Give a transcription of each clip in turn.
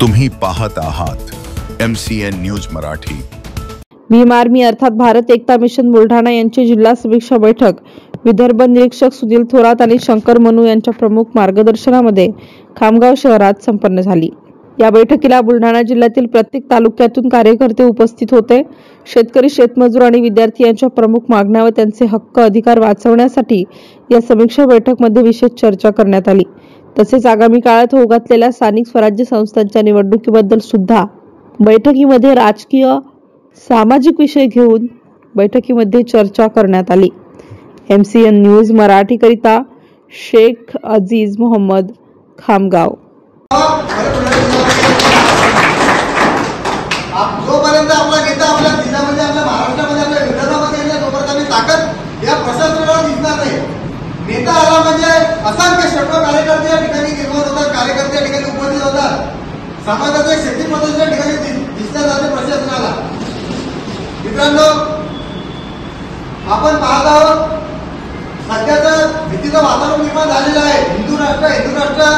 तुम्ही पाहत आहात MCN news Marathi. Bhim army अर्थात भारत एकता मिशन बुलढाणा यांची जिल्हा समीक्षा बैठक विदर्भ निरीक्षक सुनील थोरात आणि शंकर मनू यांच्या प्रमुख मार्गदर्शनामध्ये खामगाव शहरात संपन्न झाली। या बैठकीला बुलढाणा जिल्ह्यातील प्रत्येक तालुक्यातून कार्यकर्ते उपस्थित होते। शेतकरी, शेतमजूर आणि विद्यार्थी यांच्या प्रमुख मागण्या व त्यांचे हक्क अधिकार वाचवण्यासाठी या समीक्षा बैठकमध्ये विशेष चर्चा करण्यात आली। तसेच आगामी काळात होऊ घातलेल्या स्थानिक स्वराज्य संस्थांच्या निवडणुकीबद्दल सुद्धा बैठकीमध्ये राजकीय सामाजिक विषय घेऊन बैठकीमध्ये चर्चा करण्यात आली। MCN न्यूज मराठी करिता शेख अजीज मोहम्मद, खामगाव। जोपर्यंत आपला नेता आपल्या जिल्ह्यामध्ये, आपल्या महाराष्ट्रामध्ये, आपल्या विदर्भामध्ये येईल तोपर्यंत आम्ही ताकद या प्रशासनाला दिसणार नाही। नेता आला म्हणजे असंख्य शेकडो कार्यकर्ते या ठिकाणी निर्माण होतात, कार्यकर्ते या ठिकाणी उपस्थित होतात, समाजाचे शेतीमध्ये या ठिकाणी दिसल्या जाते प्रशासनाला। मित्रांनो, आपण पाहत आहोत सध्याचं भीतीचं वातावरण निर्माण झालेलं आहे। हिंदू राष्ट्र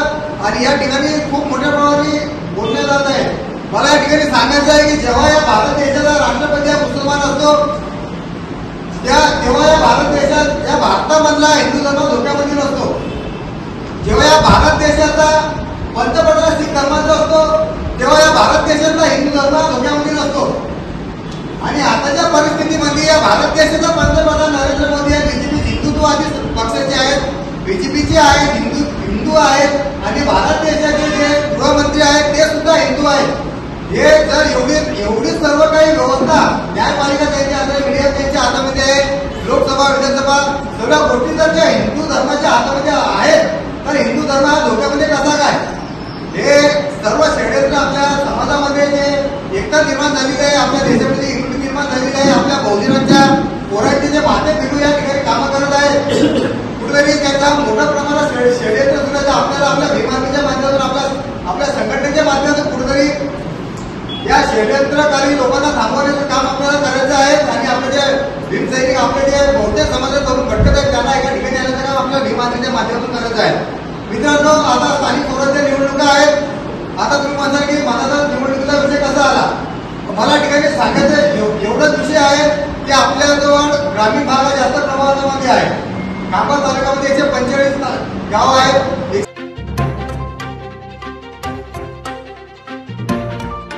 आणि या ठिकाणी खूप मोठ्या प्रमाणाने बोलण्यात जात आहे। मला या ठिकाणी सांगायचं आहे की जेव्हा या भारत देशाचा राष्ट्रपती हा मुसलमान असतो तेव्हा या भारत देशात, या भारतामधला हिंदू धर्म धोक्यामध्ये नसतो। जेव्हा या भारत देशाचा पंतप्रधान शीख धर्माचा असतो तेव्हा या भारत देशाचा हिंदू धर्म धोक्यामध्ये नसतो। आणि आताच्या परिस्थितीमध्ये या भारत देशाचा पंतप्रधान नरेंद्र मोदी हे BJP हिंदुत्ववादी पक्षाचे आहेत, BJPचे आहेत, हिंदू आहेत आणि भारत देशाचे जे गृहमंत्री आहेत ते सुद्धा हिंदू आहेत। हे जर एवढी सर्व काही व्यवस्था न्यायपालिका त्यांच्या हातात, मीडिया त्यांच्या हातामध्ये आहे, लोकसभा, विधानसभा सगळ्या गोष्टी जर त्या हिंदू धर्माच्या हातामध्ये आहेत तर हिंदू धर्म हा धोक्यामध्ये कसा काय? हे सर्व षड्यंत्र आपल्या समाजामध्ये जे एकता निर्माण झालेली आहे, आपल्या देशामध्ये एकता निर्माण झालेली आहे, आपल्या बहुजनांच्या पोरांचे जे माते फिरू या ठिकाणी कामं करत आहे, कुठेतरी त्याचा मोठ्या प्रमाणात षड्यंत्र सुद्धा आपल्याला आपल्या भीमाच्या माध्यमातून, आपल्या संघटनेच्या माध्यमातून कुठेतरी या षड्यंत्रकारी लोकांना थांबवण्याचं काम आपल्याला करायचं आहे। आणि आपले जे भीम सैनिक, आपले जे बहुतेक समाजात करून घटक आहेत त्यांना एका ठिकाणी आल्याचं काम आपल्या भीमाच्या माध्यमातून करायचं आहे। मित्रांनो, आता स्थानिक स्वराज्य निवडणुका आहेत। आता तुम्ही म्हणता की माझा निवडणुकीचा विषय कसा आला? मला ठिकाणी सांगायचं एवढंच विषय आहे की आपल्याजवळ ग्रामीण भागात जास्त प्रमाणामध्ये आहे। खामगाव तालुक्यामध्ये 145 गाव आहेत,